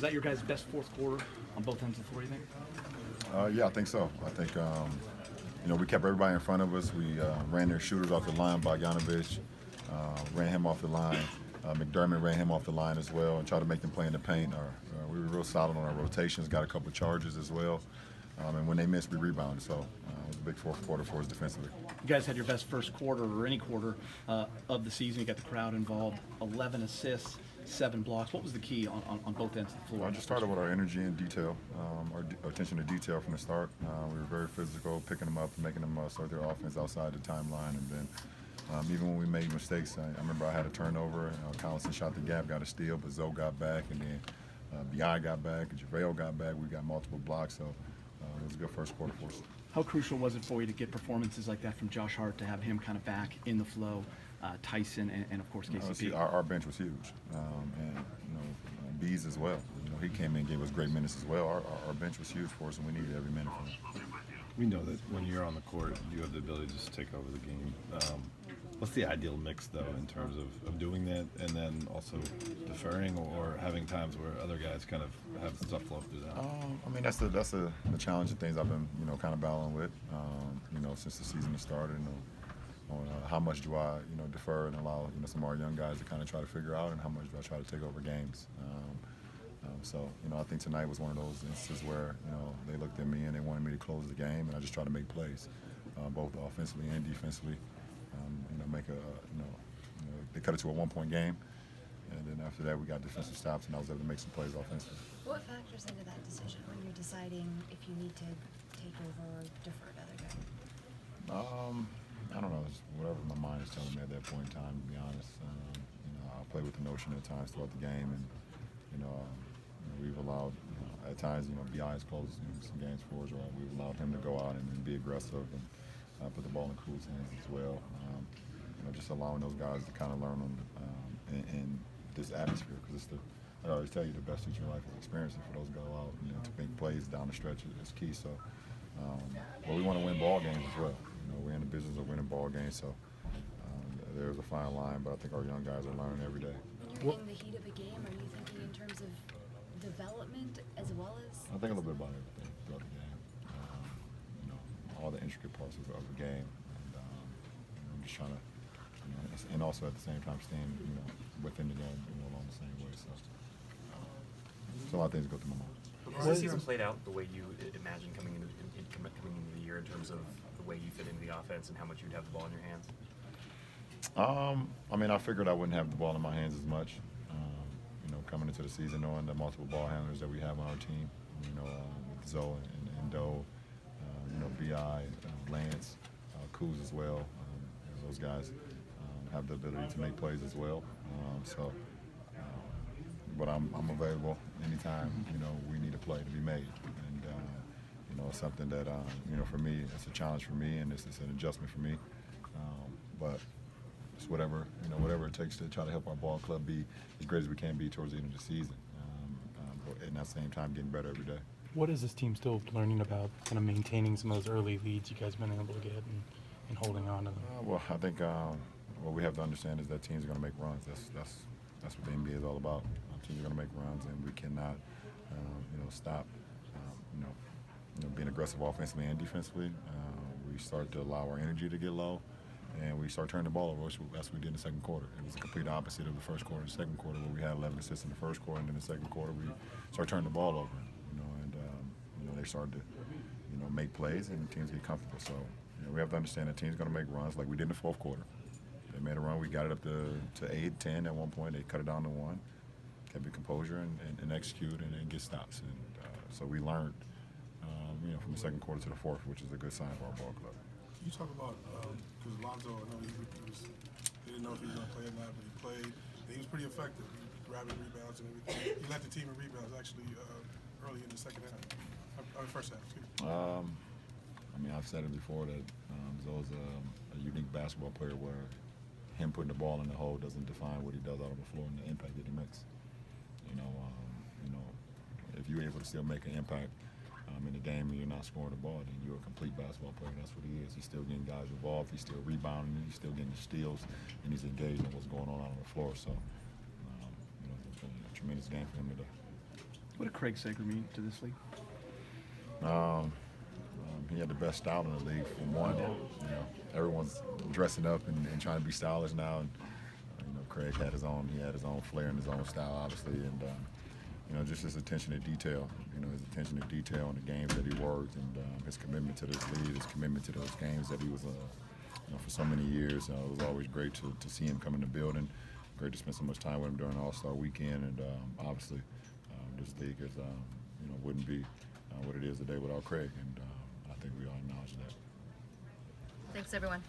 that your guys' best fourth quarter on both ends of the floor, you think? Yeah, I think so. I think we kept everybody in front of us. We ran their shooters off the line. Bogdanovich ran him off the line. McDermott ran him off the line as well, and tried to make them play in the paint. We were real solid on our rotations. Got a couple of charges as well. And when they missed, we rebounded. So it was a big fourth quarter for us defensively. You guys had your best first quarter or any quarter of the season. You got the crowd involved. 11 assists, 7 blocks. What was the key on both ends of the floor? Well, I just started with our energy and detail, our attention to detail from the start. We were very physical, picking them up and making them start their offense outside the timeline. And then even when we made mistakes, I remember I had a turnover. Collison shot the gap, got a steal, but Zoe got back. And then B.I. got back, JaVale got back. We got multiple blocks. So it was a good first quarter for us. How crucial was it for you to get performances like that from Josh Hart, to have him kind of back in the flow, Tyson, and of course KCP? Our bench was huge, and Bees as well. He came in and gave us great minutes as well. Our bench was huge for us, and we needed every minute from him. We know that when you're on the court, you have the ability to just take over the game. What's the ideal mix, though, in terms of doing that and then also deferring or having times where other guys kind of have stuff flow through that? That's the challenging things I've been kind of battling with since the season has started. On how much do I defer and allow some of our young guys to kind of try to figure out, and how much do I try to take over games. So I think tonight was one of those instances where they looked at me and they wanted me to close the game, and I just tried to make plays, both offensively and defensively. They cut it to a 1-point game, and then after that we got defensive stops, and I was able to make some plays offensively. What factors into that decision when you're deciding if you need to take over or defer to other guys? I don't know. It's whatever my mind is telling me at that point in time, to be honest. I'll play with the notion at times throughout the game, and we've allowed at times B.I. has closed some games for us, or we've allowed him to go out and be aggressive and put the ball in Cruz's hands as well. Just allowing those guys to kind of learn in this atmosphere, because I always tell you, the best teacher in life is experience. For those go out to make plays down the stretch is key. So, but we want to win ball games as well. We're in the business of winning ball games, so there's a fine line. But I think our young guys are learning every day. When you're in the heat of a game, are you thinking in terms of development as well as? I think a little bit about everything throughout the game. All the intricate parts of the game, and I'm just trying to, and also at the same time staying, within the game, along the same way. So a lot of things go through my mind. Has the season played out the way you imagined coming into the year, in terms of the way you fit into the offense and how much you'd have the ball in your hands? I figured I wouldn't have the ball in my hands as much. Coming into the season, knowing the multiple ball handlers that we have on our team, with Zoe and Doe, B.I., Lance, Kuz as well. Those guys have the ability to make plays as well. But I'm available anytime we need a play to be made, and it's something that for me, it's a challenge for me, and it's an adjustment for me. But it's whatever it takes to try to help our ball club be as great as we can be towards the end of the season. But at the same time, getting better every day. What is this team still learning about kind of maintaining some of those early leads you guys have been able to get and holding on to them? Well, I think what we have to understand is that teams are going to make runs. That's what the NBA is all about. Teams are going to make runs, and we cannot, stop, being aggressive offensively and defensively. We start to allow our energy to get low, and we start turning the ball over, which that's what we did in the second quarter. It was the complete opposite of the first quarter and the second quarter, where we had 11 assists in the first quarter, and then the second quarter we started turning the ball over. They started to, make plays, and teams get comfortable. So, we have to understand that teams are going to make runs like we did in the fourth quarter. They made a run. We got it up to 8, 10 at one point. They cut it down to 1. Kept the composure and execute and get stops. And so we learned, from the second quarter to the fourth, which is a good sign for our ball club. Can you talk about, because Lonzo, I know he didn't know if he was going to play or not, but he played. And he was pretty effective. He grabbing rebounds and everything. He led the team in rebounds actually early in the second half. First half, excuse me. I've said it before that Zoe's a unique basketball player, where him putting the ball in the hole doesn't define what he does out on the floor and the impact that he makes. If you're able to still make an impact in the game and you're not scoring the ball, then you're a complete basketball player. That's what he is. He's still getting guys involved. He's still rebounding. He's still getting the steals, and he's engaged in what's going on out on the floor. So, it's a tremendous game for him today. What did Craig Sager mean to this league? He had the best style in the league. For one, everyone's dressing up and trying to be stylish now. And Craig had his own flair and his own style, obviously, and just his attention to detail. His attention to detail in the games that he worked, and his commitment to this league, his commitment to those games that he was, for so many years. It was always great to see him come in the building. Great to spend so much time with him during All-Star Weekend, and obviously, this league is, wouldn't be what it is today without Craig, and I think we all acknowledge that. Thanks, everyone.